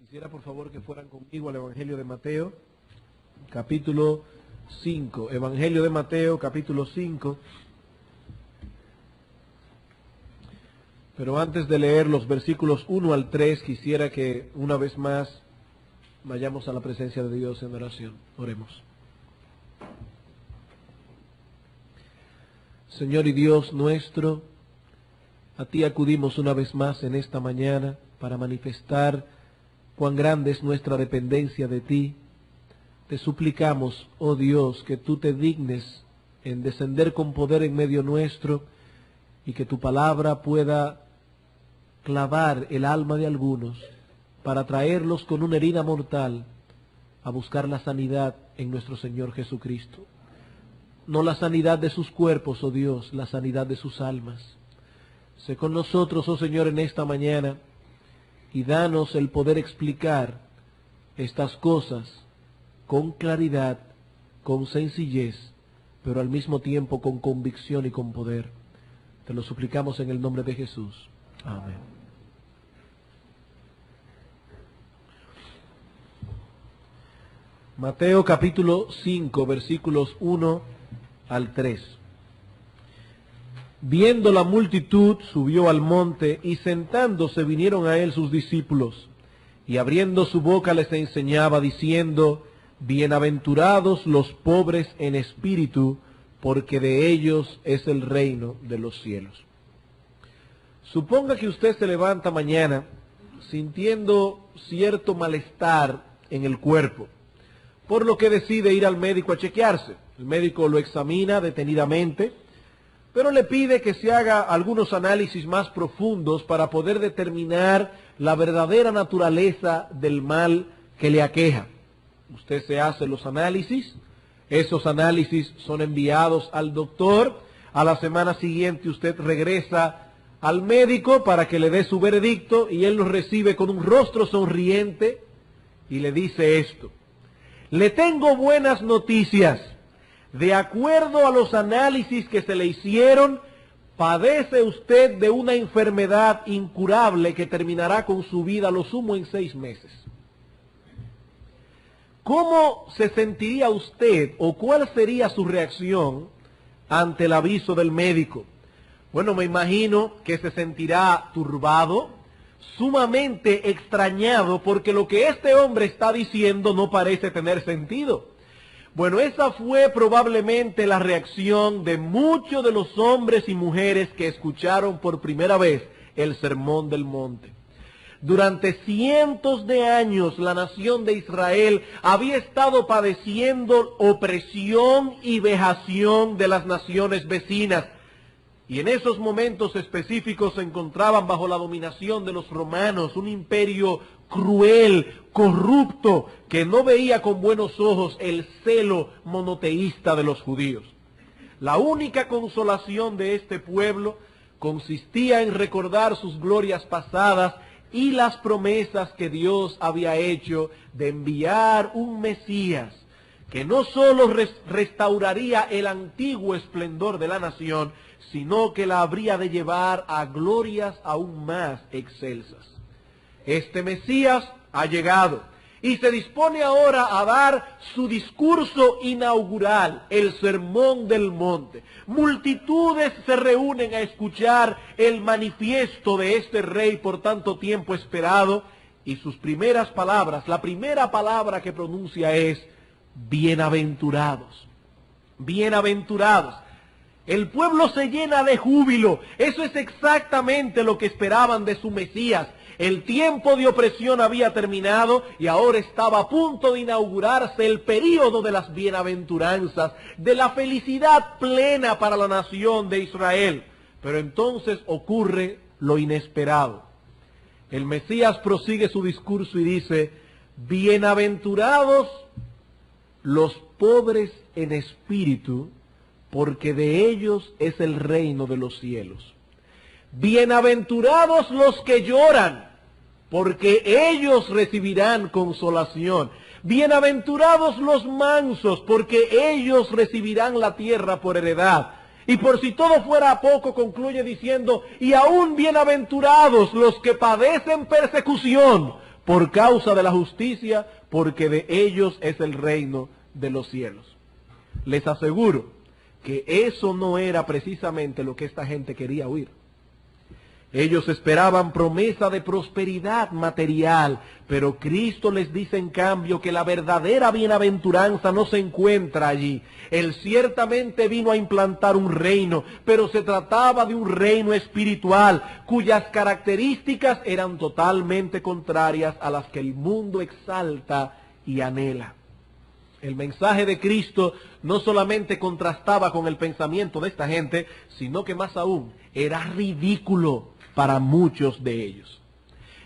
Quisiera por favor que fueran conmigo al Evangelio de Mateo, capítulo 5. Evangelio de Mateo, capítulo 5. Pero antes de leer los versículos 1 al 3, quisiera que una vez más vayamos a la presencia de Dios en oración. Oremos. Señor y Dios nuestro, a ti acudimos una vez más en esta mañana para manifestar cuán grande es nuestra dependencia de ti. Te suplicamos, oh Dios, que tú te dignes en descender con poder en medio nuestro y que tu palabra pueda clavar el alma de algunos para traerlos con una herida mortal a buscar la sanidad en nuestro Señor Jesucristo. No la sanidad de sus cuerpos, oh Dios, la sanidad de sus almas. Sé con nosotros, oh Señor, en esta mañana y danos el poder explicar estas cosas con claridad, con sencillez, pero al mismo tiempo con convicción y con poder. Te lo suplicamos en el nombre de Jesús. Amén. Mateo capítulo 5, versículos 1 al 3. Viendo la multitud, subió al monte, y sentándose vinieron a él sus discípulos, y abriendo su boca les enseñaba, diciendo: Bienaventurados los pobres en espíritu, porque de ellos es el reino de los cielos. Suponga que usted se levanta mañana sintiendo cierto malestar en el cuerpo, por lo que decide ir al médico a chequearse. El médico lo examina detenidamente, pero le pide que se haga algunos análisis más profundos para poder determinar la verdadera naturaleza del mal que le aqueja. Usted se hace los análisis, esos análisis son enviados al doctor, a la semana siguiente usted regresa al médico para que le dé su veredicto y él lo recibe con un rostro sonriente y le dice esto: le tengo buenas noticias. De acuerdo a los análisis que se le hicieron, padece usted de una enfermedad incurable que terminará con su vida a lo sumo en 6 meses. ¿Cómo se sentiría usted o cuál sería su reacción ante el aviso del médico? Bueno, me imagino que se sentirá turbado, sumamente extrañado, porque lo que este hombre está diciendo no parece tener sentido. Bueno, esa fue probablemente la reacción de muchos de los hombres y mujeres que escucharon por primera vez el Sermón del Monte. Durante cientos de años la nación de Israel había estado padeciendo opresión y vejación de las naciones vecinas. Y en esos momentos específicos se encontraban bajo la dominación de los romanos, un imperio cruel, corrupto, que no veía con buenos ojos el celo monoteísta de los judíos. La única consolación de este pueblo consistía en recordar sus glorias pasadas y las promesas que Dios había hecho de enviar un Mesías que no solo restauraría el antiguo esplendor de la nación, sino que la habría de llevar a glorias aún más excelsas. Este Mesías ha llegado y se dispone ahora a dar su discurso inaugural, el Sermón del Monte. Multitudes se reúnen a escuchar el manifiesto de este rey por tanto tiempo esperado, y sus primeras palabras, la primera palabra que pronuncia es: bienaventurados. Bienaventurados. El pueblo se llena de júbilo. Eso es exactamente lo que esperaban de su Mesías. El tiempo de opresión había terminado y ahora estaba a punto de inaugurarse el período de las bienaventuranzas, de la felicidad plena para la nación de Israel. Pero entonces ocurre lo inesperado. El Mesías prosigue su discurso y dice: bienaventurados los pobres en espíritu, porque de ellos es el reino de los cielos. Bienaventurados los que lloran, porque ellos recibirán consolación. Bienaventurados los mansos, porque ellos recibirán la tierra por heredad. Y por si todo fuera poco, concluye diciendo: y aún bienaventurados los que padecen persecución por causa de la justicia, porque de ellos es el reino de los cielos. Les aseguro que eso no era precisamente lo que esta gente quería oír. Ellos esperaban promesa de prosperidad material, pero Cristo les dice en cambio que la verdadera bienaventuranza no se encuentra allí. Él ciertamente vino a implantar un reino, pero se trataba de un reino espiritual, cuyas características eran totalmente contrarias a las que el mundo exalta y anhela. El mensaje de Cristo no solamente contrastaba con el pensamiento de esta gente, sino que más aún era ridículo para muchos de ellos.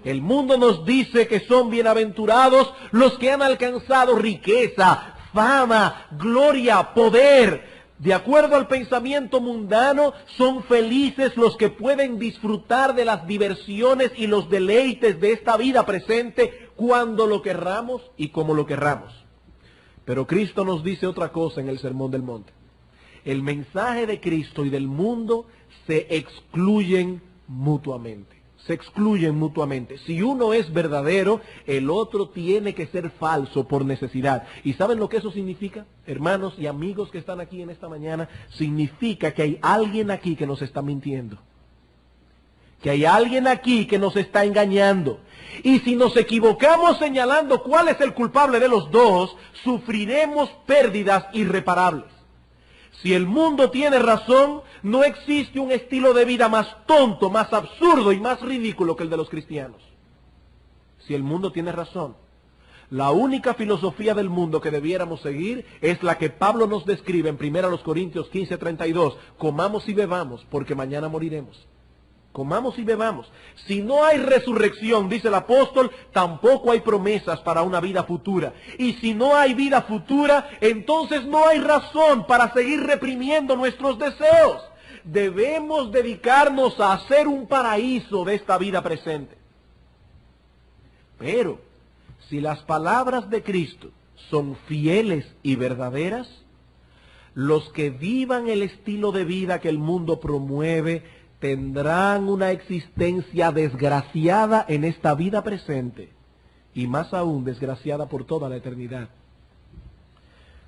El mundo nos dice que son bienaventurados los que han alcanzado riqueza, fama, gloria, poder. De acuerdo al pensamiento mundano, son felices los que pueden disfrutar de las diversiones y los deleites de esta vida presente cuando lo querramos y como lo querramos. Pero Cristo nos dice otra cosa en el Sermón del Monte. El mensaje de Cristo y del mundo se excluyen mutuamente. Se excluyen mutuamente. Si uno es verdadero, el otro tiene que ser falso por necesidad. ¿Y saben lo que eso significa? Hermanos y amigos que están aquí en esta mañana, significa que hay alguien aquí que nos está mintiendo. Que hay alguien aquí que nos está engañando. Y si nos equivocamos señalando cuál es el culpable de los dos, sufriremos pérdidas irreparables. Si el mundo tiene razón, no existe un estilo de vida más tonto, más absurdo y más ridículo que el de los cristianos. Si el mundo tiene razón, la única filosofía del mundo que debiéramos seguir es la que Pablo nos describe en 1 Corintios 15:32. Comamos y bebamos, porque mañana moriremos. Comamos y bebamos. Si no hay resurrección, dice el apóstol, tampoco hay promesas para una vida futura. Y si no hay vida futura, entonces no hay razón para seguir reprimiendo nuestros deseos. Debemos dedicarnos a hacer un paraíso de esta vida presente. Pero, si las palabras de Cristo son fieles y verdaderas, los que vivan el estilo de vida que el mundo promueve tendrán una existencia desgraciada en esta vida presente y más aún desgraciada por toda la eternidad.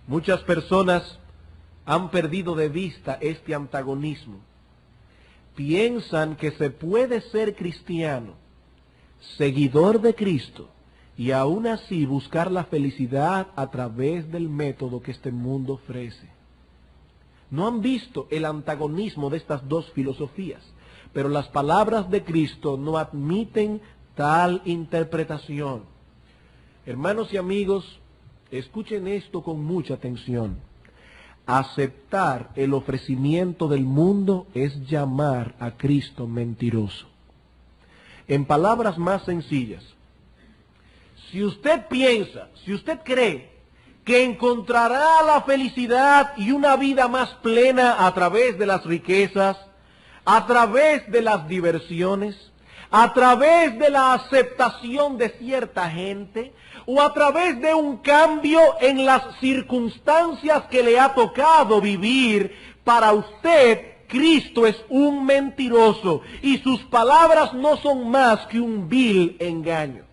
Muchas personas han perdido de vista este antagonismo. Piensan que se puede ser cristiano, seguidor de Cristo, y aún así buscar la felicidad a través del método que este mundo ofrece. No han visto el antagonismo de estas dos filosofías, pero las palabras de Cristo no admiten tal interpretación. Hermanos y amigos, escuchen esto con mucha atención. Aceptar el ofrecimiento del mundo es llamar a Cristo mentiroso. En palabras más sencillas, si usted piensa, si usted cree que encontrará la felicidad y una vida más plena a través de las riquezas, a través de las diversiones, a través de la aceptación de cierta gente, o a través de un cambio en las circunstancias que le ha tocado vivir, para usted Cristo es un mentiroso y sus palabras no son más que un vil engaño.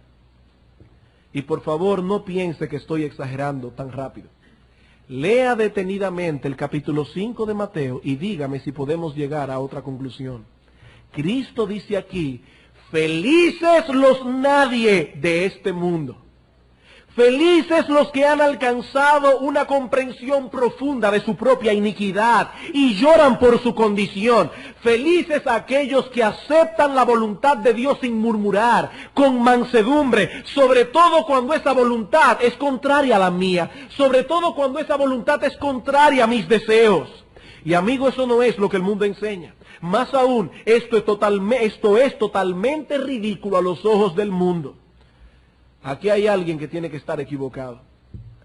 Y por favor, no piense que estoy exagerando tan rápido. Lea detenidamente el capítulo 5 de Mateo y dígame si podemos llegar a otra conclusión. Cristo dice aquí, felices los nadie de este mundo. Felices los que han alcanzado una comprensión profunda de su propia iniquidad y lloran por su condición. Felices aquellos que aceptan la voluntad de Dios sin murmurar, con mansedumbre, sobre todo cuando esa voluntad es contraria a la mía, sobre todo cuando esa voluntad es contraria a mis deseos. Y amigo, eso no es lo que el mundo enseña. Más aún, esto es totalmente ridículo a los ojos del mundo. Aquí hay alguien que tiene que estar equivocado.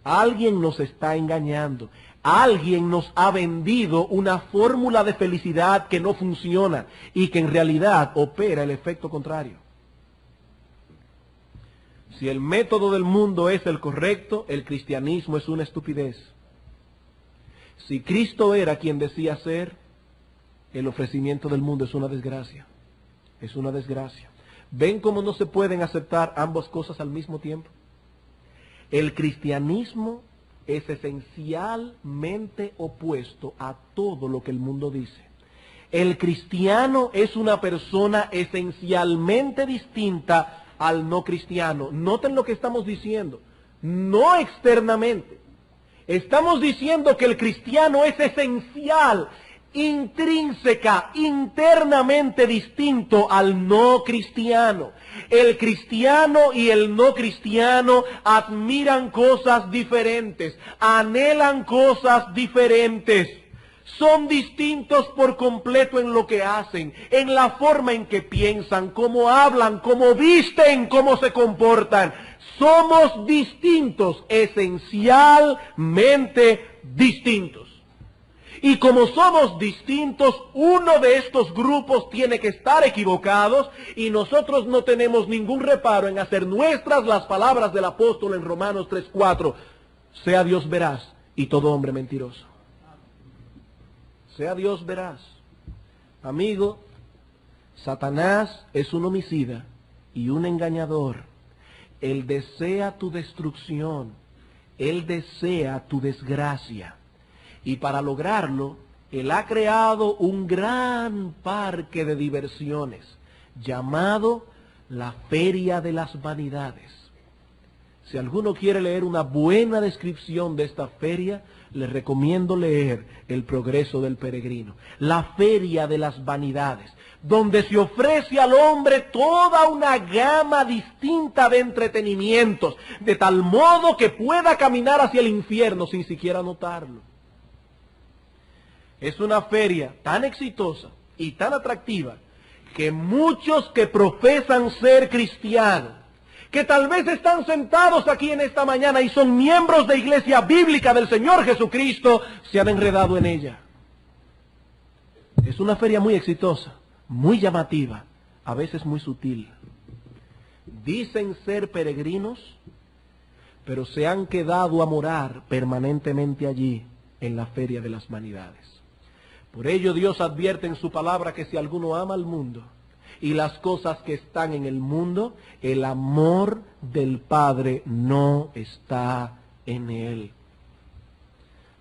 Alguien nos está engañando. Alguien nos ha vendido una fórmula de felicidad que no funciona y que en realidad opera el efecto contrario. Si el método del mundo es el correcto, el cristianismo es una estupidez. Si Cristo era quien decía ser, el ofrecimiento del mundo es una desgracia. Es una desgracia. ¿Ven cómo no se pueden aceptar ambas cosas al mismo tiempo? El cristianismo es esencialmente opuesto a todo lo que el mundo dice. El cristiano es una persona esencialmente distinta al no cristiano. Noten lo que estamos diciendo, no externamente. Estamos diciendo que el cristiano es esencial, intrínseca, internamente distinto al no cristiano. El cristiano y el no cristiano admiran cosas diferentes, anhelan cosas diferentes. Son distintos por completo en lo que hacen, en la forma en que piensan, cómo hablan, cómo visten, cómo se comportan. Somos distintos, esencialmente distintos. Y como somos distintos, uno de estos grupos tiene que estar equivocados y nosotros no tenemos ningún reparo en hacer nuestras las palabras del apóstol en Romanos 3:4. Sea Dios veraz y todo hombre mentiroso. Sea Dios veraz. Amigo, Satanás es un homicida y un engañador. Él desea tu destrucción. Él desea tu desgracia. Y para lograrlo, Él ha creado un gran parque de diversiones llamado la Feria de las Vanidades. Si alguno quiere leer una buena descripción de esta feria, les recomiendo leer El Progreso del Peregrino. La Feria de las Vanidades, donde se ofrece al hombre toda una gama distinta de entretenimientos, de tal modo que pueda caminar hacia el infierno sin siquiera notarlo. Es una feria tan exitosa y tan atractiva que muchos que profesan ser cristianos, que tal vez están sentados aquí en esta mañana y son miembros de Iglesia Bíblica del Señor Jesucristo, se han enredado en ella. Es una feria muy exitosa, muy llamativa, a veces muy sutil. Dicen ser peregrinos, pero se han quedado a morar permanentemente allí, en la Feria de las Vanidades. Por ello Dios advierte en su palabra que si alguno ama al mundo y las cosas que están en el mundo, el amor del Padre no está en él.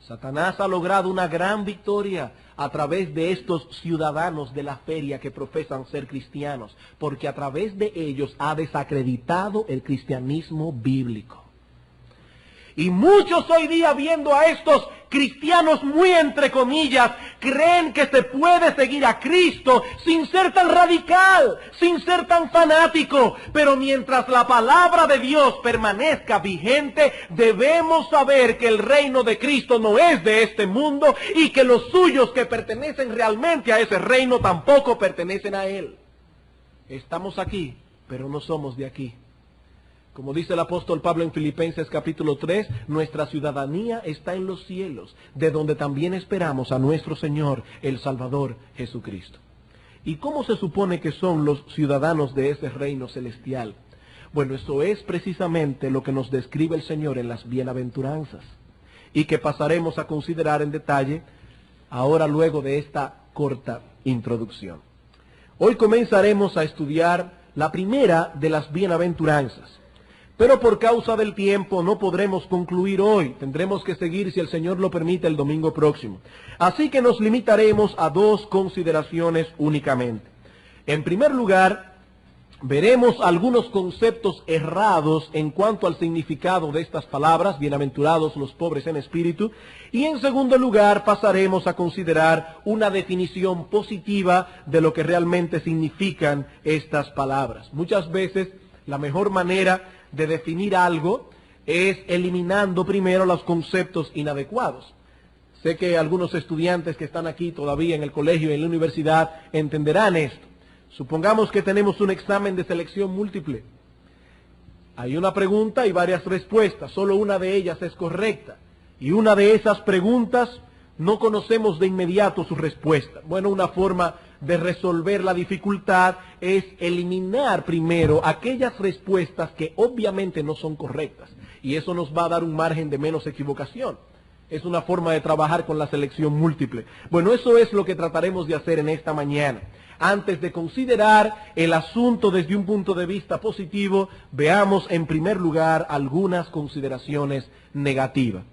Satanás ha logrado una gran victoria a través de estos ciudadanos de la feria que profesan ser cristianos, porque a través de ellos ha desacreditado el cristianismo bíblico. Y muchos hoy día, viendo a estos cristianos muy entre comillas, creen que se puede seguir a Cristo sin ser tan radical, sin ser tan fanático. Pero mientras la palabra de Dios permanezca vigente, debemos saber que el reino de Cristo no es de este mundo y que los suyos que pertenecen realmente a ese reino tampoco pertenecen a él. Estamos aquí, pero no somos de aquí. Como dice el apóstol Pablo en Filipenses capítulo 3, nuestra ciudadanía está en los cielos, de donde también esperamos a nuestro Señor, el Salvador Jesucristo. ¿Y cómo se supone que son los ciudadanos de ese reino celestial? Bueno, eso es precisamente lo que nos describe el Señor en las bienaventuranzas, y que pasaremos a considerar en detalle ahora luego de esta corta introducción. Hoy comenzaremos a estudiar la primera de las bienaventuranzas. Pero por causa del tiempo no podremos concluir hoy. Tendremos que seguir, si el Señor lo permite, el domingo próximo. Así que nos limitaremos a dos consideraciones únicamente. En primer lugar, veremos algunos conceptos errados en cuanto al significado de estas palabras, bienaventurados los pobres en espíritu. Y en segundo lugar, pasaremos a considerar una definición positiva de lo que realmente significan estas palabras. Muchas veces la mejor manera de definir algo es eliminando primero los conceptos inadecuados. Sé que algunos estudiantes que están aquí todavía en el colegio y en la universidad entenderán esto. Supongamos que tenemos un examen de selección múltiple. Hay una pregunta y varias respuestas, solo una de ellas es correcta. Y una de esas preguntas no conocemos de inmediato su respuesta. Bueno, una forma de resolver la dificultad es eliminar primero aquellas respuestas que obviamente no son correctas. Y eso nos va a dar un margen de menos equivocación. Es una forma de trabajar con la selección múltiple. Bueno, eso es lo que trataremos de hacer en esta mañana. Antes de considerar el asunto desde un punto de vista positivo, veamos en primer lugar algunas consideraciones negativas.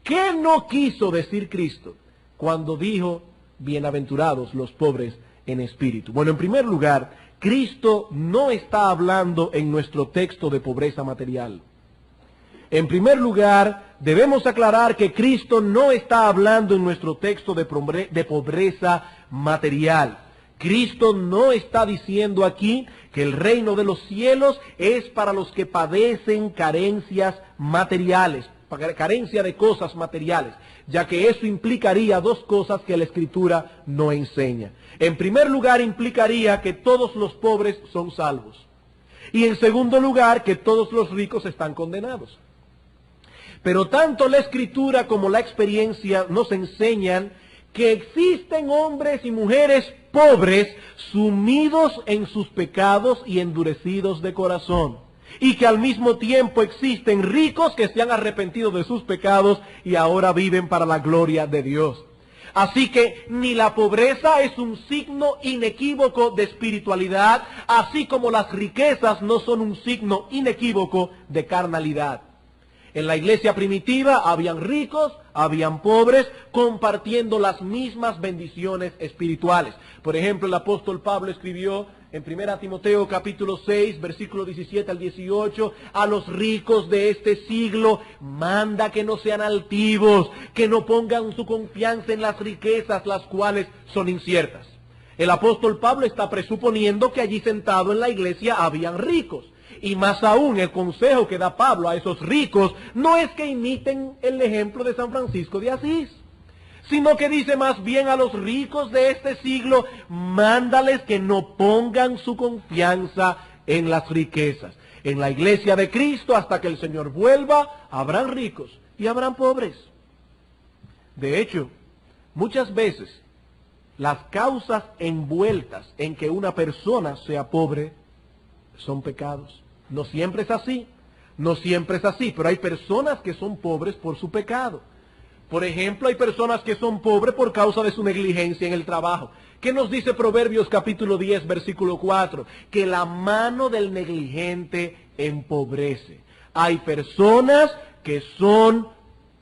¿Qué no quiso decir Cristo cuando dijo, bienaventurados los pobres en espíritu? Bueno, en primer lugar, Cristo no está hablando en nuestro texto de pobreza material. En primer lugar, debemos aclarar que Cristo no está hablando en nuestro texto de pobreza material. Cristo no está diciendo aquí que el reino de los cielos es para los que padecen carencias materiales, carencia de cosas materiales, ya que eso implicaría dos cosas que la Escritura no enseña. En primer lugar, implicaría que todos los pobres son salvos. Y en segundo lugar, que todos los ricos están condenados. Pero tanto la Escritura como la experiencia nos enseñan que existen hombres y mujeres pobres sumidos en sus pecados y endurecidos de corazón. Y que al mismo tiempo existen ricos que se han arrepentido de sus pecados y ahora viven para la gloria de Dios. Así que ni la pobreza es un signo inequívoco de espiritualidad, así como las riquezas no son un signo inequívoco de carnalidad. En la iglesia primitiva habían ricos, habían pobres, compartiendo las mismas bendiciones espirituales. Por ejemplo, el apóstol Pablo escribió en 1 Timoteo capítulo 6, versículo 17 al 18, a los ricos de este siglo, manda que no sean altivos, que no pongan su confianza en las riquezas, las cuales son inciertas. El apóstol Pablo está presuponiendo que allí sentado en la iglesia habían ricos. Y más aún, el consejo que da Pablo a esos ricos no es que imiten el ejemplo de San Francisco de Asís, sino que dice más bien a los ricos de este siglo, mándales que no pongan su confianza en las riquezas. En la iglesia de Cristo, hasta que el Señor vuelva, habrán ricos y habrán pobres. De hecho, muchas veces, las causas envueltas en que una persona sea pobre son pecados. No siempre es así, no siempre es así, pero hay personas que son pobres por su pecado. Por ejemplo, hay personas que son pobres por causa de su negligencia en el trabajo. ¿Qué nos dice Proverbios capítulo 10, versículo 4? Que la mano del negligente empobrece. Hay personas que son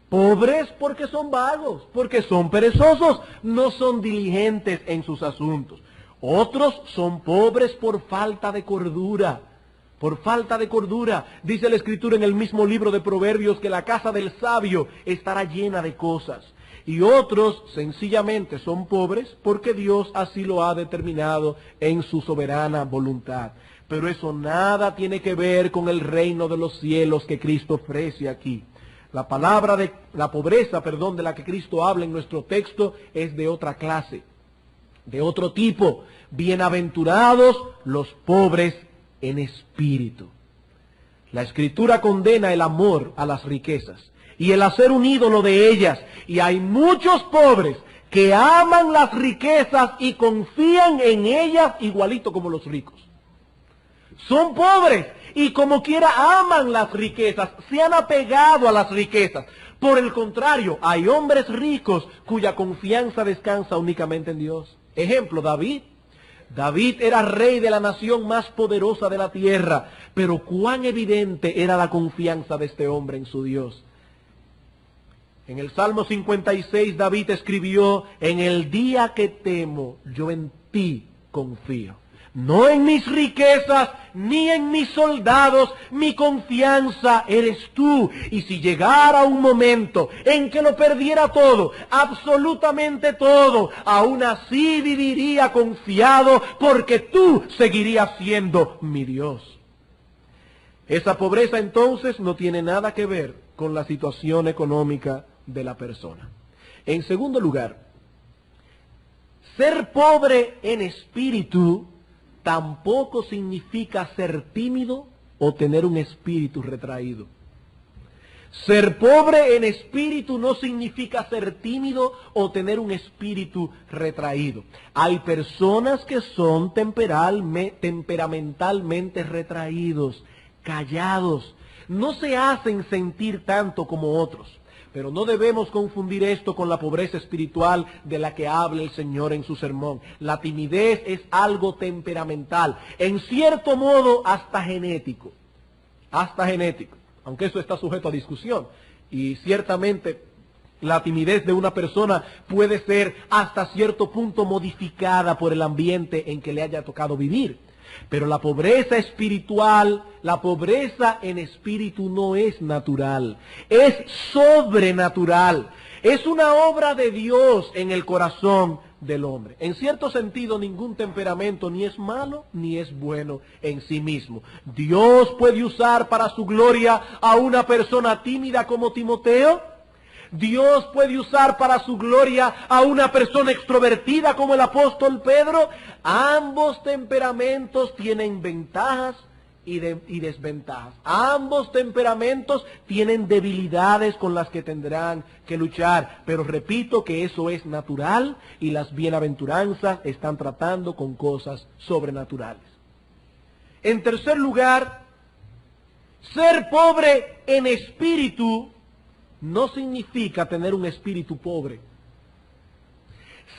pobres porque son vagos, porque son perezosos, no son diligentes en sus asuntos. Otros son pobres por falta de cordura. Por falta de cordura, dice la Escritura en el mismo libro de Proverbios que la casa del sabio estará llena de cosas. Y otros sencillamente son pobres porque Dios así lo ha determinado en su soberana voluntad. Pero eso nada tiene que ver con el reino de los cielos que Cristo ofrece aquí. La palabra de la pobreza, de la que Cristo habla en nuestro texto es de otra clase, de otro tipo. Bienaventurados los pobres en espíritu. La Escritura condena el amor a las riquezas y el hacer un ídolo de ellas. Y hay muchos pobres que aman las riquezas y confían en ellas igualito como los ricos. Son pobres y como quiera aman las riquezas, se han apegado a las riquezas. Por el contrario, hay hombres ricos cuya confianza descansa únicamente en Dios. Ejemplo, David. David era rey de la nación más poderosa de la tierra, pero cuán evidente era la confianza de este hombre en su Dios. En el Salmo 56 David escribió, en el día que temo, yo en ti confío. No en mis riquezas, ni en mis soldados, mi confianza eres tú. Y si llegara un momento en que lo perdiera todo, absolutamente todo, aún así viviría confiado porque tú seguirías siendo mi Dios. Esa pobreza entonces no tiene nada que ver con la situación económica de la persona. En segundo lugar, ser pobre en espíritu tampoco significa ser tímido o tener un espíritu retraído. Ser pobre en espíritu no significa ser tímido o tener un espíritu retraído. Hay personas que son temperamentalmente retraídos, callados, no se hacen sentir tanto como otros. Pero no debemos confundir esto con la pobreza espiritual de la que habla el Señor en su sermón. La timidez es algo temperamental, en cierto modo hasta genético, aunque eso está sujeto a discusión. Y ciertamente la timidez de una persona puede ser hasta cierto punto modificada por el ambiente en que le haya tocado vivir. Pero la pobreza espiritual, la pobreza en espíritu no es natural, es sobrenatural. Es una obra de Dios en el corazón del hombre. En cierto sentido, ningún temperamento ni es malo ni es bueno en sí mismo. Dios puede usar para su gloria a una persona tímida como Timoteo. Dios puede usar para su gloria a una persona extrovertida como el apóstol Pedro. Ambos temperamentos tienen ventajas y desventajas. Ambos temperamentos tienen debilidades con las que tendrán que luchar. Pero repito que eso es natural y las bienaventuranzas están tratando con cosas sobrenaturales. En tercer lugar, ser pobre en espíritu no significa tener un espíritu pobre.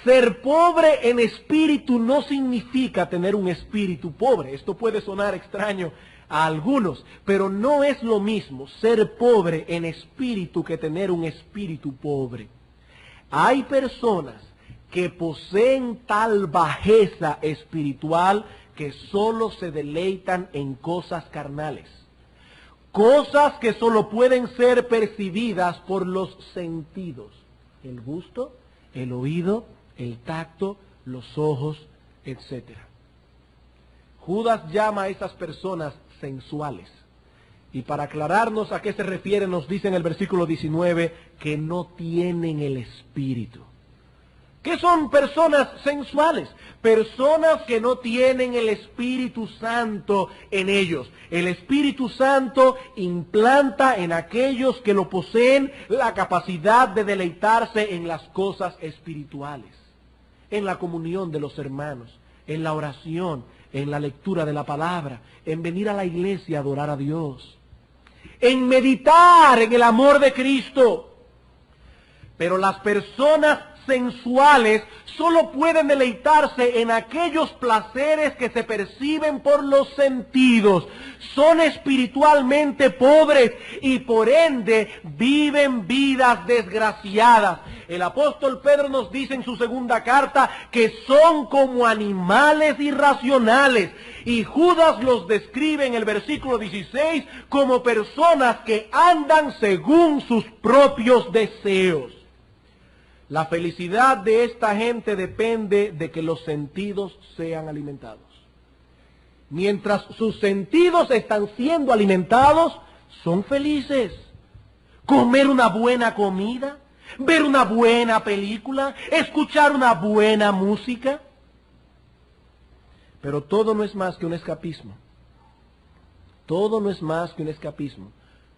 Ser pobre en espíritu no significa tener un espíritu pobre. Esto puede sonar extraño a algunos, pero no es lo mismo ser pobre en espíritu que tener un espíritu pobre. Hay personas que poseen tal bajeza espiritual que solo se deleitan en cosas carnales. Cosas que solo pueden ser percibidas por los sentidos. El gusto, el oído, el tacto, los ojos, etc. Judas llama a esas personas sensuales. Y para aclararnos a qué se refiere, nos dice en el versículo 19 que no tienen el espíritu. ¿Qué son personas sensuales? Personas que no tienen el Espíritu Santo en ellos. El Espíritu Santo implanta en aquellos que lo poseen la capacidad de deleitarse en las cosas espirituales, en la comunión de los hermanos, en la oración, en la lectura de la palabra, en venir a la iglesia a adorar a Dios, en meditar en el amor de Cristo. Pero las personas sensuales solo pueden deleitarse en aquellos placeres que se perciben por los sentidos. Son espiritualmente pobres y por ende viven vidas desgraciadas. El apóstol Pedro nos dice en su segunda carta que son como animales irracionales. Y Judas los describe en el versículo 16 como personas que andan según sus propios deseos. La felicidad de esta gente depende de que los sentidos sean alimentados. Mientras sus sentidos están siendo alimentados, son felices. Comer una buena comida, ver una buena película, escuchar una buena música. Pero todo no es más que un escapismo. Todo no es más que un escapismo.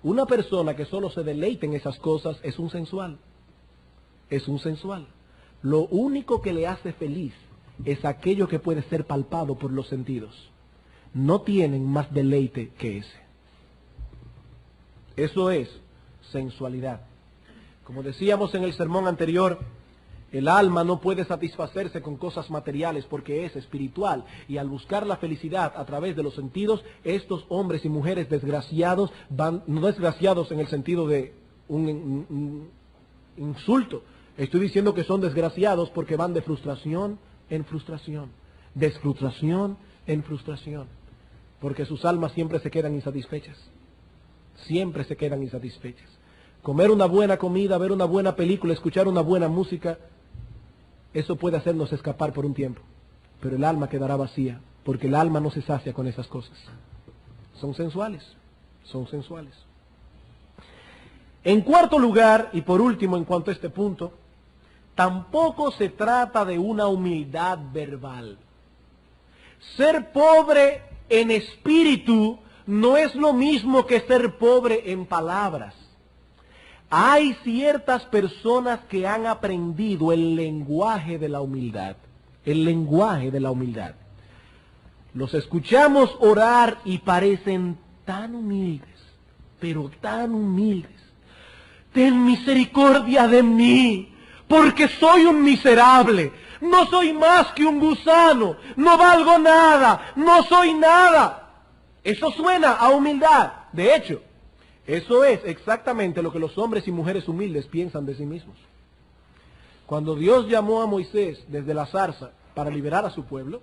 Una persona que solo se deleita en esas cosas es un sensual. Es un sensual. Lo único que le hace feliz es aquello que puede ser palpado por los sentidos. No tienen más deleite que ese. Eso es sensualidad. Como decíamos en el sermón anterior, el alma no puede satisfacerse con cosas materiales porque es espiritual. Y al buscar la felicidad a través de los sentidos, estos hombres y mujeres desgraciados van, no desgraciados en el sentido de un insulto. Estoy diciendo que son desgraciados porque van de frustración en frustración, de frustración en frustración, porque sus almas siempre se quedan insatisfechas, siempre se quedan insatisfechas. Comer una buena comida, ver una buena película, escuchar una buena música, eso puede hacernos escapar por un tiempo, pero el alma quedará vacía, porque el alma no se sacia con esas cosas. Son sensuales, son sensuales. En cuarto lugar, y por último en cuanto a este punto, tampoco se trata de una humildad verbal. Ser pobre en espíritu no es lo mismo que ser pobre en palabras. Hay ciertas personas que han aprendido el lenguaje de la humildad. El lenguaje de la humildad. Los escuchamos orar y parecen tan humildes, pero tan humildes. ten misericordia de mí, porque soy un miserable, no soy más que un gusano, no valgo nada, no soy nada. Eso suena a humildad. De hecho, eso es exactamente lo que los hombres y mujeres humildes piensan de sí mismos. Cuando Dios llamó a Moisés desde la zarza para liberar a su pueblo,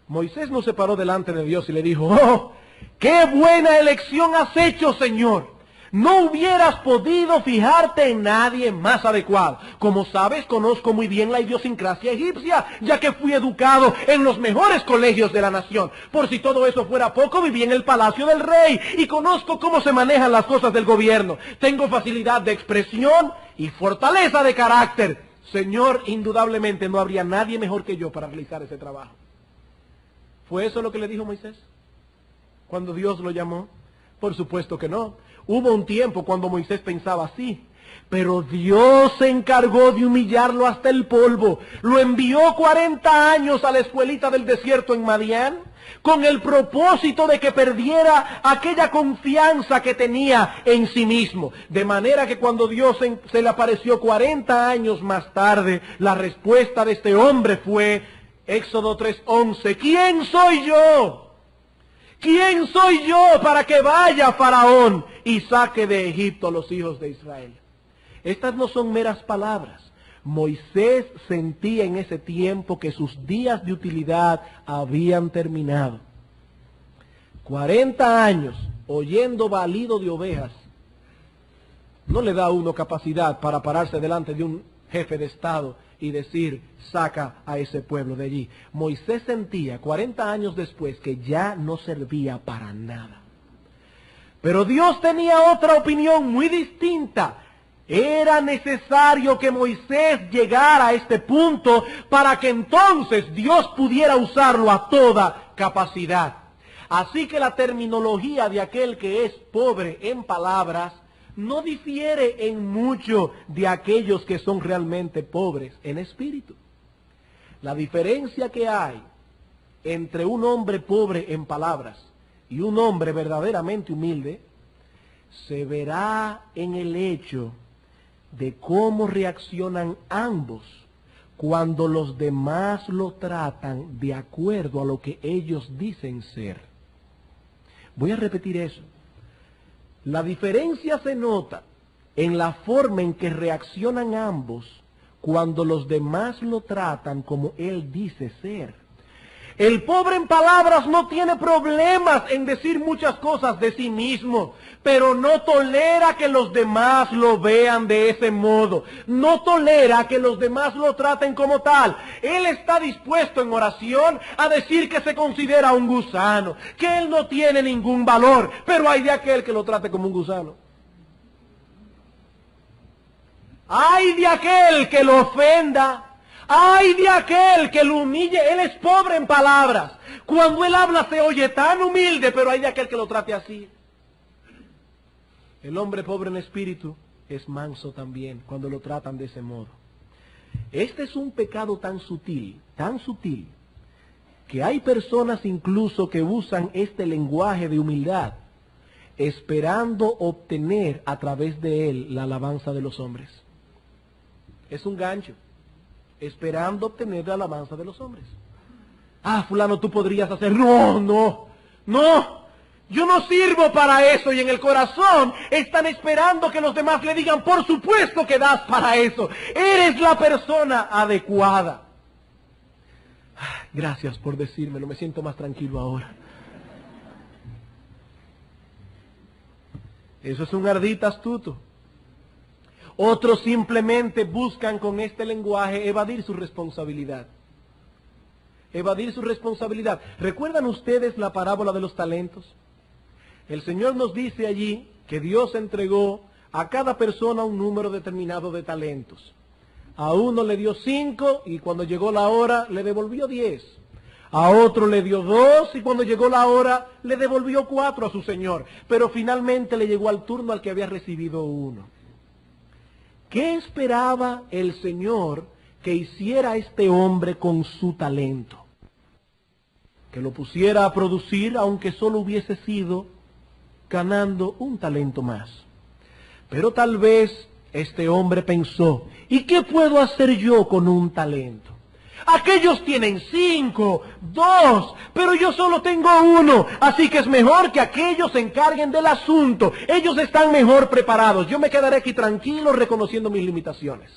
Moisés no se paró delante de Dios y le dijo, ¡oh, qué buena elección has hecho, Señor! No hubieras podido fijarte en nadie más adecuado. Como sabes, conozco muy bien la idiosincrasia egipcia, ya que fui educado en los mejores colegios de la nación. Por si todo eso fuera poco, viví en el palacio del rey y conozco cómo se manejan las cosas del gobierno. Tengo facilidad de expresión y fortaleza de carácter. Señor, indudablemente no habría nadie mejor que yo para realizar ese trabajo. ¿Fue eso lo que le dijo Moisés cuando Dios lo llamó? Por supuesto que no. Hubo un tiempo cuando Moisés pensaba así, pero Dios se encargó de humillarlo hasta el polvo. Lo envió 40 años a la escuelita del desierto en Madián, con el propósito de que perdiera aquella confianza que tenía en sí mismo. De manera que cuando Dios se le apareció 40 años más tarde, la respuesta de este hombre fue, Éxodo 3:11, ¿quién soy yo? ¿Quién soy yo para que vaya Faraón y saque de Egipto a los hijos de Israel? Estas no son meras palabras. Moisés sentía en ese tiempo que sus días de utilidad habían terminado. 40 años oyendo balido de ovejas no le da a uno capacidad para pararse delante de un jefe de Estado y decir, saca a ese pueblo de allí. Moisés sentía 40 años después que ya no servía para nada. Pero Dios tenía otra opinión muy distinta. Era necesario que Moisés llegara a este punto para que entonces Dios pudiera usarlo a toda capacidad. Así que la terminología de aquel que es pobre en palabras no difiere en mucho de aquellos que son realmente pobres en espíritu. La diferencia que hay entre un hombre pobre en palabras y un hombre verdaderamente humilde se verá en el hecho de cómo reaccionan ambos cuando los demás lo tratan de acuerdo a lo que ellos dicen ser. Voy a repetir eso. La diferencia se nota en la forma en que reaccionan ambos cuando los demás lo tratan como él dice ser. El pobre en palabras no tiene problemas en decir muchas cosas de sí mismo, pero no tolera que los demás lo vean de ese modo. No tolera que los demás lo traten como tal. Él está dispuesto en oración a decir que se considera un gusano, que él no tiene ningún valor, pero hay de aquel que lo trate como un gusano. Hay de aquel que lo ofenda. ¡Ay de aquel que lo humille! Él es pobre en palabras. Cuando él habla se oye tan humilde, pero hay de aquel que lo trate así. El hombre pobre en espíritu es manso también cuando lo tratan de ese modo. Este es un pecado tan sutil, que hay personas incluso que usan este lenguaje de humildad, esperando obtener a través de él la alabanza de los hombres. Es un gancho. Esperando obtener la alabanza de los hombres. Ah, fulano, tú podrías hacer. No. Yo no sirvo para eso. Y en el corazón están esperando que los demás le digan, por supuesto que das para eso. Eres la persona adecuada. Gracias por decírmelo, me siento más tranquilo ahora. Eso es un ardid astuto. Otros simplemente buscan con este lenguaje evadir su responsabilidad. Evadir su responsabilidad. ¿Recuerdan ustedes la parábola de los talentos? El Señor nos dice allí que Dios entregó a cada persona un número determinado de talentos. A uno le dio 5 y cuando llegó la hora le devolvió 10. A otro le dio 2 y cuando llegó la hora le devolvió 4 a su Señor. Pero finalmente le llegó al turno al que había recibido 1. ¿Qué esperaba el Señor que hiciera este hombre con su talento? Que lo pusiera a producir, aunque solo hubiese sido ganando un talento más. Pero tal vez Este hombre pensó, ¿y qué puedo hacer yo con un talento? Aquellos tienen 5, 2, pero yo solo tengo 1, así que es mejor que aquellos se encarguen del asunto. Ellos están mejor preparados. Yo me quedaré aquí tranquilo reconociendo mis limitaciones.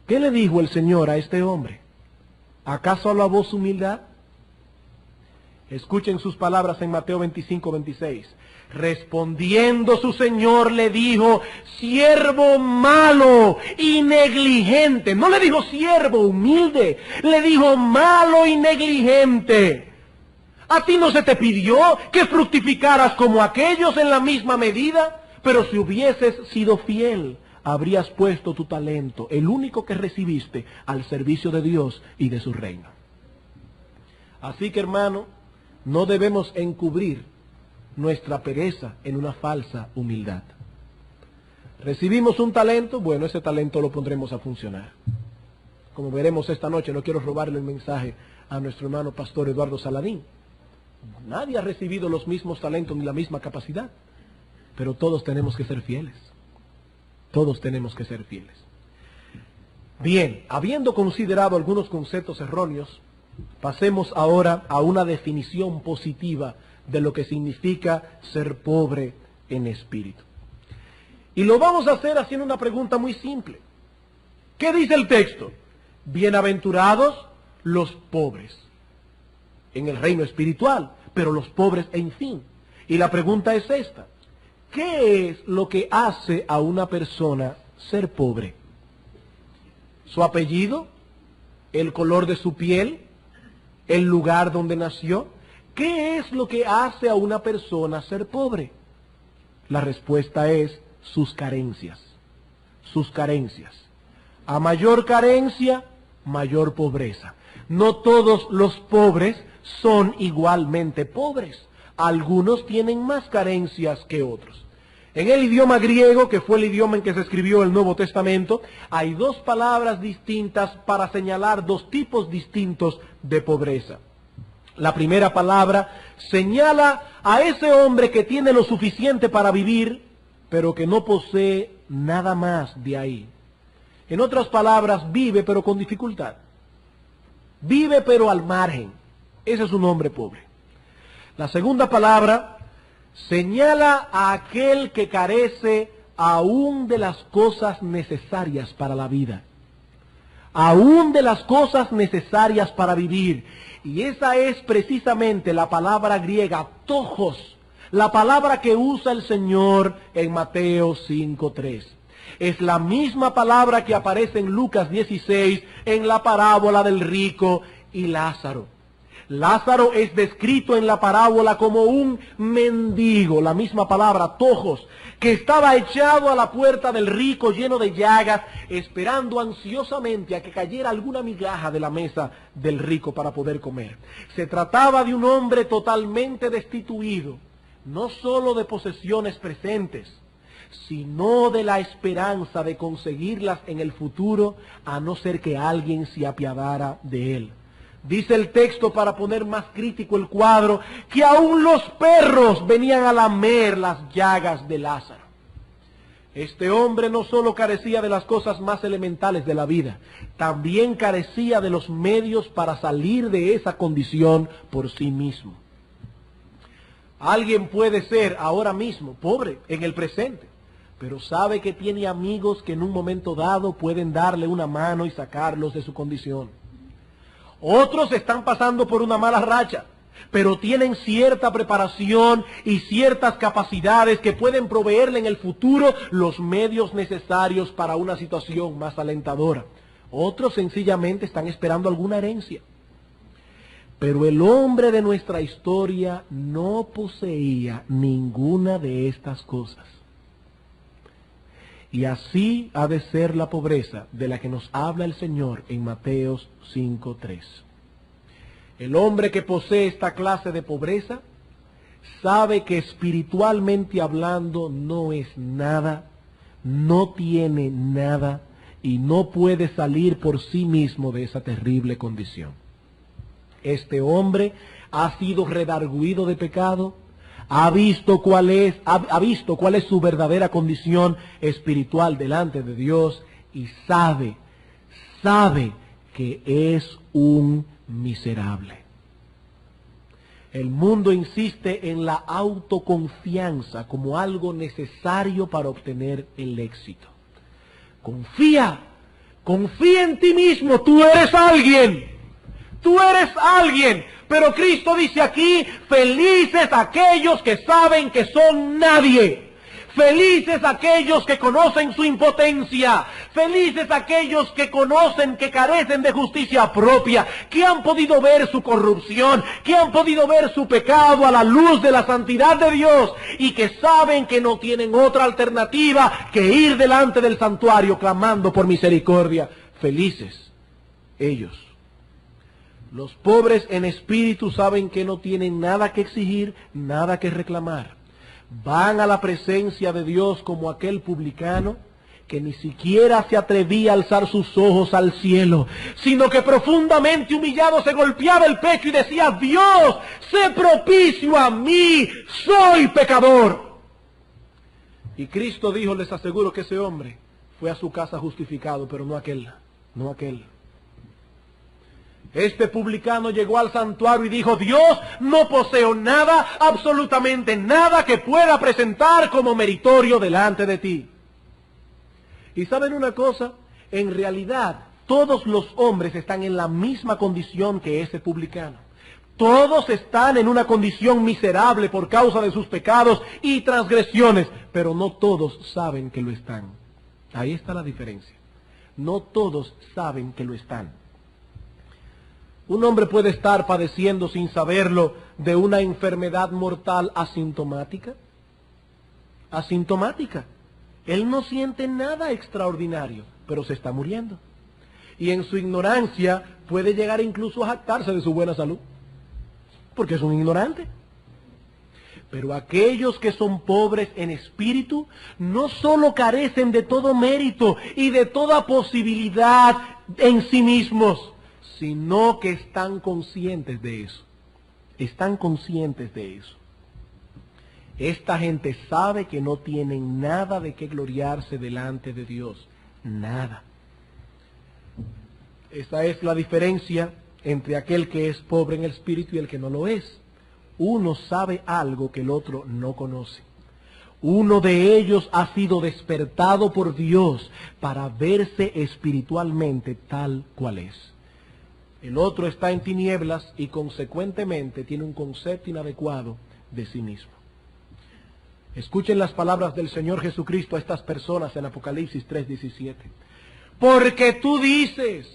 ¿Qué le dijo el Señor a este hombre? ¿Acaso alabó su humildad? Escuchen sus palabras en Mateo 25, 26. Respondiendo su Señor le dijo, siervo malo y negligente. No le dijo siervo humilde, le dijo malo y negligente. ¿A ti no se te pidió que fructificaras como aquellos en la misma medida? Pero si hubieses sido fiel, habrías puesto tu talento, el único que recibiste, al servicio de Dios y de su reino. Así que, hermano, no debemos encubrir nuestra pereza en una falsa humildad. Recibimos un talento, bueno, ese talento lo pondremos a funcionar. Como veremos esta noche, no quiero robarle el mensaje a nuestro hermano pastor Eduardo Saladín. Nadie ha recibido los mismos talentos ni la misma capacidad, pero todos tenemos que ser fieles. Todos tenemos que ser fieles. Bien, habiendo considerado algunos conceptos erróneos, pasemos ahora a una definición positiva de lo que significa ser pobre en espíritu. Y lo vamos a hacer haciendo una pregunta muy simple. ¿Qué dice el texto? Bienaventurados los pobres en el reino espiritual, pero los pobres en fin. Y la pregunta es esta: ¿qué es lo que hace a una persona ser pobre? ¿Su apellido? ¿El color de su piel? ¿El lugar donde nació? ¿Qué es lo que hace a una persona ser pobre? La respuesta es sus carencias. Sus carencias. A mayor carencia, mayor pobreza. No todos los pobres son igualmente pobres. Algunos tienen más carencias que otros. En el idioma griego, que fue el idioma en que se escribió el Nuevo Testamento, hay dos palabras distintas para señalar dos tipos distintos de pobreza. La primera palabra señala a ese hombre que tiene lo suficiente para vivir, pero que no posee nada más de ahí. En otras palabras, vive pero con dificultad. Vive pero al margen. Ese es un hombre pobre. La segunda palabra señala a aquel que carece aún de las cosas necesarias para la vida. Aún de las cosas necesarias para vivir. Y esa es precisamente la palabra griega tojos, la palabra que usa el Señor en Mateo 5:3. Es la misma palabra que aparece en Lucas 16 en la parábola del rico y Lázaro. Lázaro es descrito en la parábola como un mendigo, la misma palabra, tojos, que estaba echado a la puerta del rico lleno de llagas, esperando ansiosamente a que cayera alguna migaja de la mesa del rico para poder comer. Se trataba de un hombre totalmente destituido, no solo de posesiones presentes, sino de la esperanza de conseguirlas en el futuro, a no ser que alguien se apiadara de él. Dice el texto, para poner más crítico el cuadro, que aún los perros venían a lamer las llagas de Lázaro. Este hombre no solo carecía de las cosas más elementales de la vida, también carecía de los medios para salir de esa condición por sí mismo. Alguien puede ser ahora mismo pobre en el presente, pero sabe que tiene amigos que en un momento dado pueden darle una mano y sacarlos de su condición. Otros están pasando por una mala racha, pero tienen cierta preparación y ciertas capacidades que pueden proveerle en el futuro los medios necesarios para una situación más alentadora. Otros sencillamente están esperando alguna herencia. Pero el hombre de nuestra historia no poseía ninguna de estas cosas. Y así ha de ser la pobreza de la que nos habla el Señor en Mateo 5:3. El hombre que posee esta clase de pobreza sabe que espiritualmente hablando no es nada, no tiene nada y no puede salir por sí mismo de esa terrible condición. Este hombre ha sido redarguido de pecado, ha visto cuál es su verdadera condición espiritual delante de Dios y sabe que es un miserable. El mundo insiste en la autoconfianza como algo necesario para obtener el éxito. Confía en ti mismo, tú eres alguien. Pero Cristo dice aquí, felices aquellos que saben que son nadie. Felices aquellos que conocen su impotencia. Felices aquellos que conocen que carecen de justicia propia, que han podido ver su corrupción, que han podido ver su pecado a la luz de la santidad de Dios y que saben que no tienen otra alternativa que ir delante del santuario clamando por misericordia. Felices ellos. Los pobres en espíritu saben que no tienen nada que exigir, nada que reclamar. Van a la presencia de Dios como aquel publicano que ni siquiera se atrevía a alzar sus ojos al cielo, sino que profundamente humillado se golpeaba el pecho y decía, Dios, sé propicio a mí, soy pecador. Y Cristo dijo, les aseguro que ese hombre fue a su casa justificado, pero no aquel. Este publicano llegó al santuario y dijo, Dios, no poseo nada, absolutamente nada que pueda presentar como meritorio delante de ti. Y ¿saben una cosa? En realidad, todos los hombres están en la misma condición que ese publicano. Todos están en una condición miserable por causa de sus pecados y transgresiones, pero no todos saben que lo están. Ahí está la diferencia. No todos saben que lo están. Un hombre puede estar padeciendo sin saberlo de una enfermedad mortal asintomática. Él no siente nada extraordinario, pero se está muriendo. Y en su ignorancia puede llegar incluso a jactarse de su buena salud, porque es un ignorante. Pero aquellos que son pobres en espíritu no solo carecen de todo mérito y de toda posibilidad en sí mismos, sino que están conscientes de eso. Esta gente sabe que no tienen nada de qué gloriarse delante de Dios. Nada. Esa es la diferencia entre aquel que es pobre en el espíritu y el que no lo es. Uno sabe algo que el otro no conoce. Uno de ellos ha sido despertado por Dios para verse espiritualmente tal cual es. El otro está en tinieblas y consecuentemente tiene un concepto inadecuado de sí mismo. Escuchen las palabras del Señor Jesucristo a estas personas en Apocalipsis 3:17. Porque tú dices,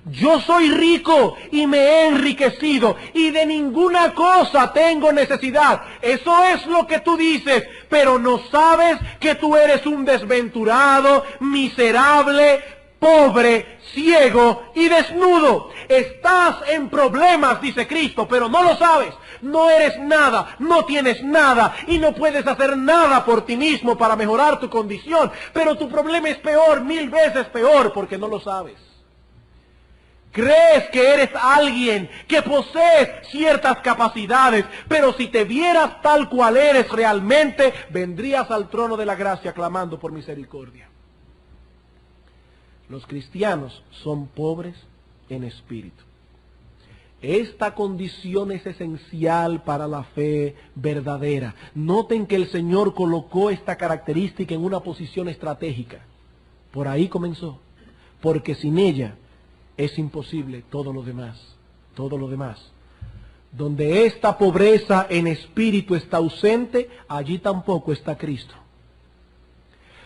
yo soy rico y me he enriquecido y de ninguna cosa tengo necesidad. Eso es lo que tú dices, pero no sabes que tú eres un desventurado, miserable, pobre, ciego y desnudo. Estás en problemas, dice Cristo, pero no lo sabes. No eres nada, no tienes nada y no puedes hacer nada por ti mismo para mejorar tu condición. Pero tu problema es peor, 1000 veces peor, porque no lo sabes. Crees que eres alguien, que posees ciertas capacidades, pero si te vieras tal cual eres realmente, vendrías al trono de la gracia clamando por misericordia. Los cristianos son pobres en espíritu. Esta condición es esencial para la fe verdadera. Noten que el Señor colocó esta característica en una posición estratégica. Por ahí comenzó. Porque sin ella es imposible todo lo demás. Donde esta pobreza en espíritu está ausente, allí tampoco está Cristo.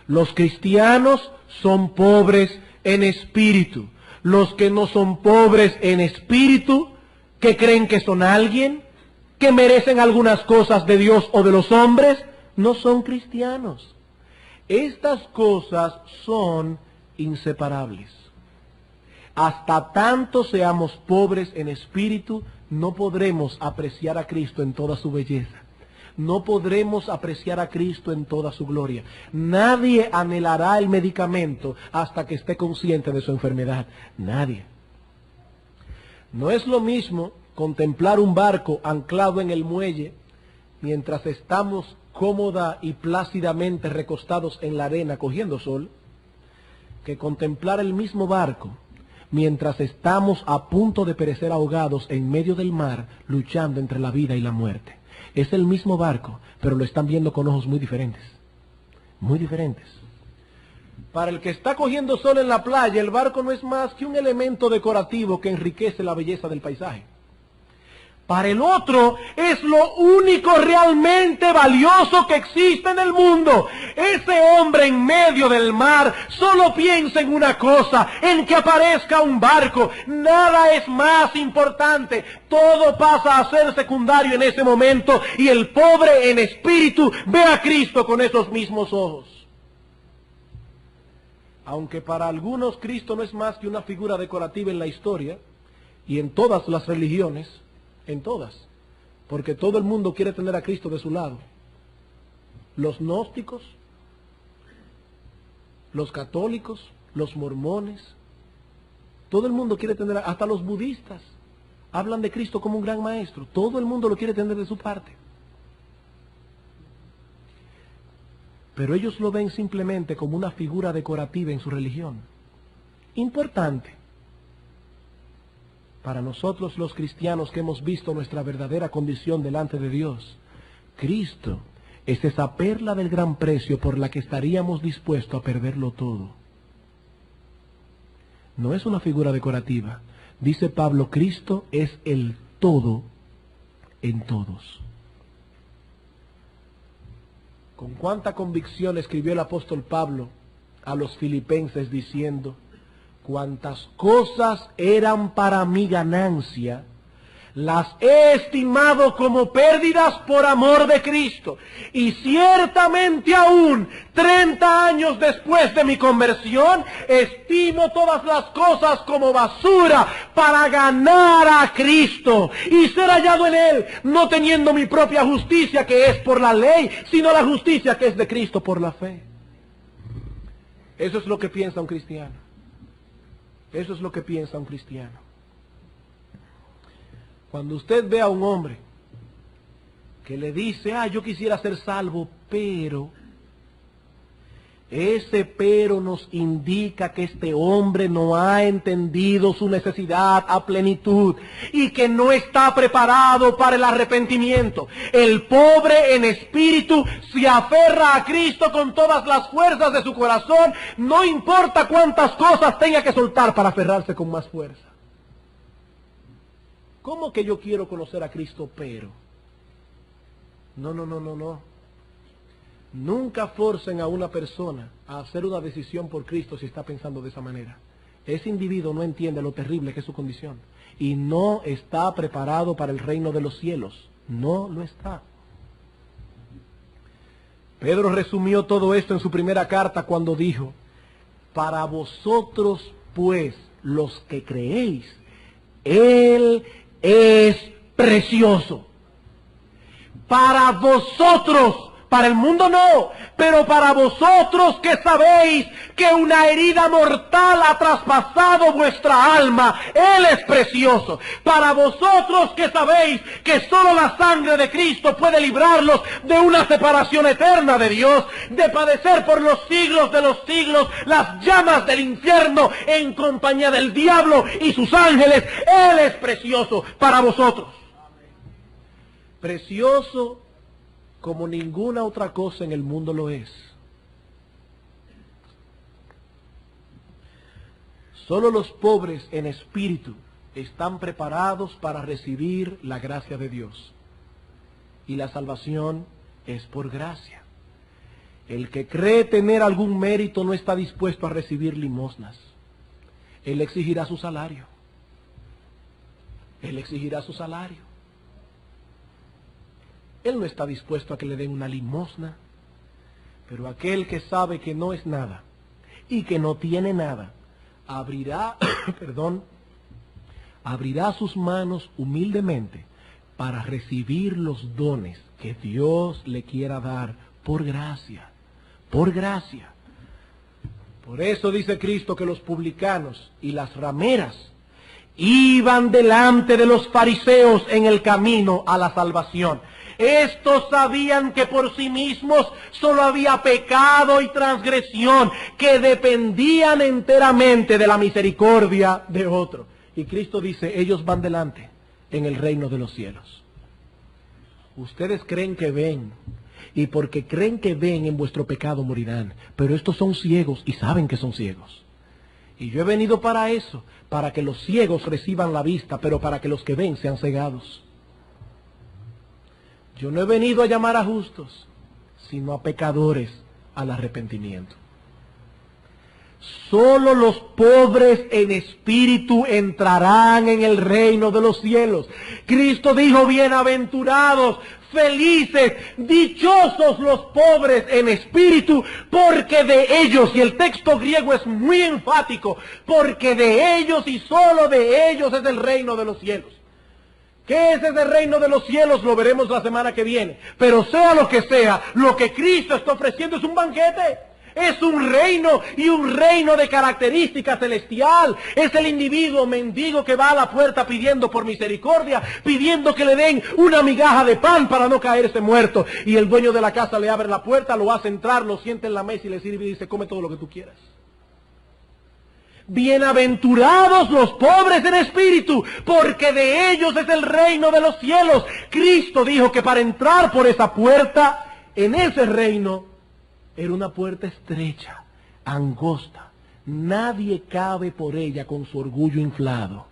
Los cristianos son pobres en espíritu. Los que no son pobres en espíritu, que creen que son alguien, que merecen algunas cosas de Dios o de los hombres, no son cristianos. Estas cosas son inseparables. Hasta tanto seamos pobres en espíritu, no podremos apreciar a Cristo en toda su belleza. No podremos apreciar a Cristo en toda su gloria. Nadie anhelará el medicamento hasta que esté consciente de su enfermedad. Nadie. No es lo mismo contemplar un barco anclado en el muelle mientras estamos cómoda y plácidamente recostados en la arena cogiendo sol, que contemplar el mismo barco mientras estamos a punto de perecer ahogados en medio del mar, luchando entre la vida y la muerte. Es el mismo barco, pero lo están viendo con ojos muy diferentes. Muy diferentes. Para el que está cogiendo sol en la playa, el barco no es más que un elemento decorativo que enriquece la belleza del paisaje. Para el otro es lo único realmente valioso que existe en el mundo. Ese hombre en medio del mar solo piensa en una cosa, en que aparezca un barco. Nada es más importante. Todo pasa a ser secundario en ese momento y el pobre en espíritu ve a Cristo con esos mismos ojos. Aunque para algunos Cristo no es más que una figura decorativa en la historia y en todas las religiones, en todas, porque todo el mundo quiere tener a Cristo de su lado. Los gnósticos, los católicos, los mormones, todo el mundo quiere tener, hasta los budistas, hablan de Cristo como un gran maestro, todo el mundo lo quiere tener de su parte. Pero ellos lo ven simplemente como una figura decorativa en su religión. Importante. Para nosotros los cristianos que hemos visto nuestra verdadera condición delante de Dios, Cristo es esa perla del gran precio por la que estaríamos dispuestos a perderlo todo. No es una figura decorativa. Dice Pablo, Cristo es el todo en todos. Con cuánta convicción escribió el apóstol Pablo a los filipenses diciendo: cuantas cosas eran para mi ganancia, las he estimado como pérdidas por amor de Cristo. Y ciertamente aún, 30 años después de mi conversión, estimo todas las cosas como basura para ganar a Cristo y ser hallado en Él, no teniendo mi propia justicia que es por la ley, sino la justicia que es de Cristo por la fe. Eso es lo que piensa un cristiano. Eso es lo que piensa un cristiano. Cuando usted ve a un hombre que le dice, yo quisiera ser salvo, pero ese pero nos indica que este hombre no ha entendido su necesidad a plenitud y que no está preparado para el arrepentimiento. El pobre en espíritu se aferra a Cristo con todas las fuerzas de su corazón, no importa cuántas cosas tenga que soltar para aferrarse con más fuerza. ¿Cómo que yo quiero conocer a Cristo, pero? No. Nunca forcen a una persona a hacer una decisión por Cristo si está pensando de esa manera. Ese individuo no entiende lo terrible que es su condición y no está preparado para el reino de los cielos. No lo está. Pedro resumió todo esto en su primera carta cuando dijo: para vosotros, pues, los que creéis, Él es precioso. Para vosotros. Para el mundo no, pero para vosotros que sabéis que una herida mortal ha traspasado vuestra alma, Él es precioso. Para vosotros que sabéis que solo la sangre de Cristo puede librarlos de una separación eterna de Dios, de padecer por los siglos de los siglos las llamas del infierno en compañía del diablo y sus ángeles, Él es precioso para vosotros. Precioso como ninguna otra cosa en el mundo lo es. Solo los pobres en espíritu están preparados para recibir la gracia de Dios. Y la salvación es por gracia. El que cree tener algún mérito no está dispuesto a recibir limosnas. Él exigirá su salario. Él exigirá su salario. Él no está dispuesto a que le den una limosna, pero aquel que sabe que no es nada y que no tiene nada, abrirá, abrirá sus manos humildemente para recibir los dones que Dios le quiera dar por gracia, por gracia. Por eso dice Cristo que los publicanos y las rameras iban delante de los fariseos en el camino a la salvación. Estos sabían que por sí mismos solo había pecado y transgresión, que dependían enteramente de la misericordia de otro. Y Cristo dice, ellos van delante en el reino de los cielos. Ustedes creen que ven, y porque creen que ven en vuestro pecado morirán, pero estos son ciegos y saben que son ciegos. Y yo he venido para eso, para que los ciegos reciban la vista, pero para que los que ven sean cegados. Yo no he venido a llamar a justos, sino a pecadores al arrepentimiento. Solo los pobres en espíritu entrarán en el reino de los cielos. Cristo dijo, bienaventurados, felices, dichosos los pobres en espíritu, porque de ellos, y el texto griego es muy enfático, porque de ellos y solo de ellos es el reino de los cielos. ¿Qué es ese reino de los cielos? Lo veremos la semana que viene. Pero sea lo que sea, lo que Cristo está ofreciendo es un banquete. Es un reino, y un reino de característica celestial. Es el individuo mendigo que va a la puerta pidiendo por misericordia, pidiendo que le den una migaja de pan para no caerse muerto. Y el dueño de la casa le abre la puerta, lo hace entrar, lo sienta en la mesa y le sirve y dice, come todo lo que tú quieras. Bienaventurados los pobres en espíritu, porque de ellos es el reino de los cielos. Cristo dijo que para entrar por esa puerta, en ese reino, era una puerta estrecha, angosta. Nadie cabe por ella con su orgullo inflado.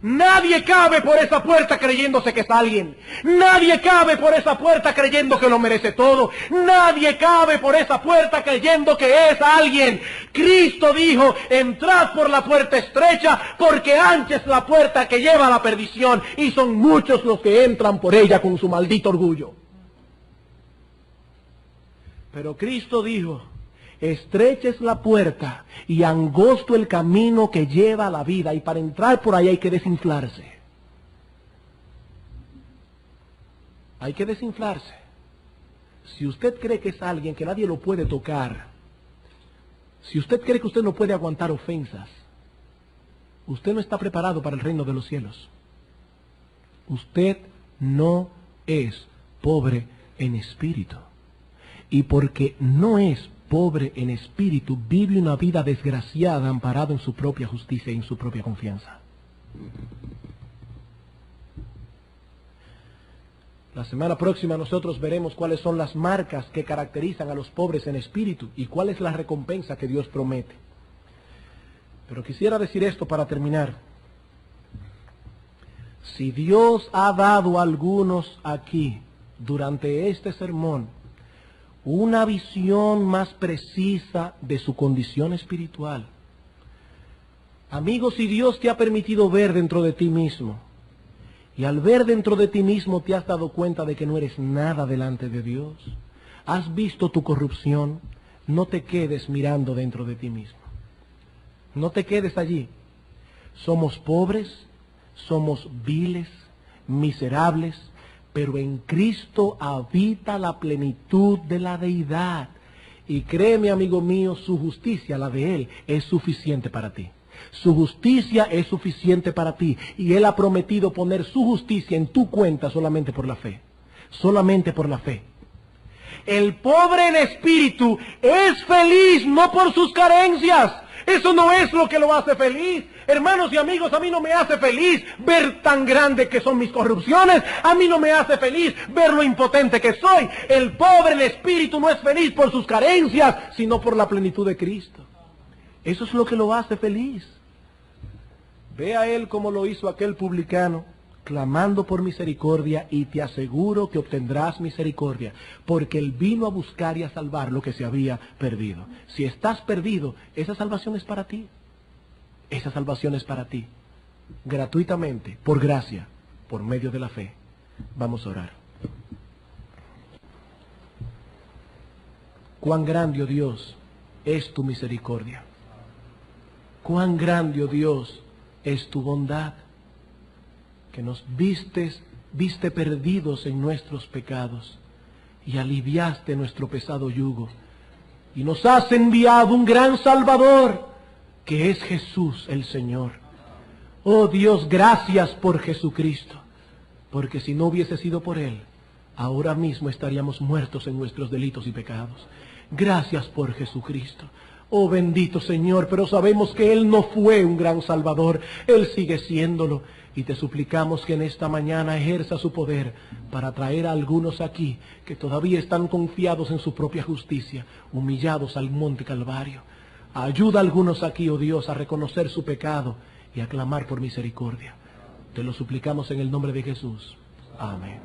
Nadie cabe por esa puerta creyéndose que es alguien. Nadie cabe por esa puerta creyendo que lo merece todo. Nadie cabe por esa puerta creyendo que es alguien. Cristo dijo, entrad por la puerta estrecha, porque ancha es la puerta que lleva a la perdición, y son muchos los que entran por ella con su maldito orgullo. Pero Cristo dijo, estrecha es la puerta y angosto el camino que lleva a la vida, y para entrar por ahí hay que desinflarse. Hay que desinflarse. Si usted cree que es alguien que nadie lo puede tocar, si usted cree que usted no puede aguantar ofensas, usted no está preparado para el reino de los cielos. Usted no es pobre en espíritu. Y porque no es pobre en espíritu, vive una vida desgraciada, amparado en su propia justicia y en su propia confianza. La semana próxima nosotros veremos cuáles son las marcas que caracterizan a los pobres en espíritu y cuál es la recompensa que Dios promete. Pero quisiera decir esto para terminar. Si Dios ha dado a algunos aquí, durante este sermón, una visión más precisa de su condición espiritual. Amigos, si Dios te ha permitido ver dentro de ti mismo, y al ver dentro de ti mismo te has dado cuenta de que no eres nada delante de Dios, has visto tu corrupción, no te quedes mirando dentro de ti mismo. No te quedes allí. Somos pobres, somos viles, miserables, pero en Cristo habita la plenitud de la deidad. Y créeme, amigo mío, su justicia, la de Él, es suficiente para ti. Su justicia es suficiente para ti. Y Él ha prometido poner su justicia en tu cuenta solamente por la fe. Solamente por la fe. El pobre en espíritu es feliz no por sus carencias. Eso no es lo que lo hace feliz. Hermanos y amigos, a mí no me hace feliz ver tan grande que son mis corrupciones. A mí no me hace feliz ver lo impotente que soy. El pobre en espíritu no es feliz por sus carencias, sino por la plenitud de Cristo. Eso es lo que lo hace feliz. Ve a Él como lo hizo aquel publicano, clamando por misericordia, y te aseguro que obtendrás misericordia, porque Él vino a buscar y a salvar lo que se había perdido. Si estás perdido, esa salvación es para ti. Esa salvación es para ti, gratuitamente, por gracia, por medio de la fe. Vamos a orar. Cuán grande, oh Dios, es tu misericordia. Cuán grande, oh Dios, es tu bondad, que nos viste perdidos en nuestros pecados y aliviaste nuestro pesado yugo, y nos has enviado un gran Salvador, que es Jesús el Señor. Oh Dios, gracias por Jesucristo, porque si no hubiese sido por Él, ahora mismo estaríamos muertos en nuestros delitos y pecados. Gracias por Jesucristo. Oh bendito Señor, pero sabemos que Él no fue un gran Salvador, Él sigue siéndolo. Y te suplicamos que en esta mañana ejerza su poder para traer a algunos aquí que todavía están confiados en su propia justicia, humillados al monte Calvario. Ayuda a algunos aquí, oh Dios, a reconocer su pecado y a clamar por misericordia. Te lo suplicamos en el nombre de Jesús. Amén.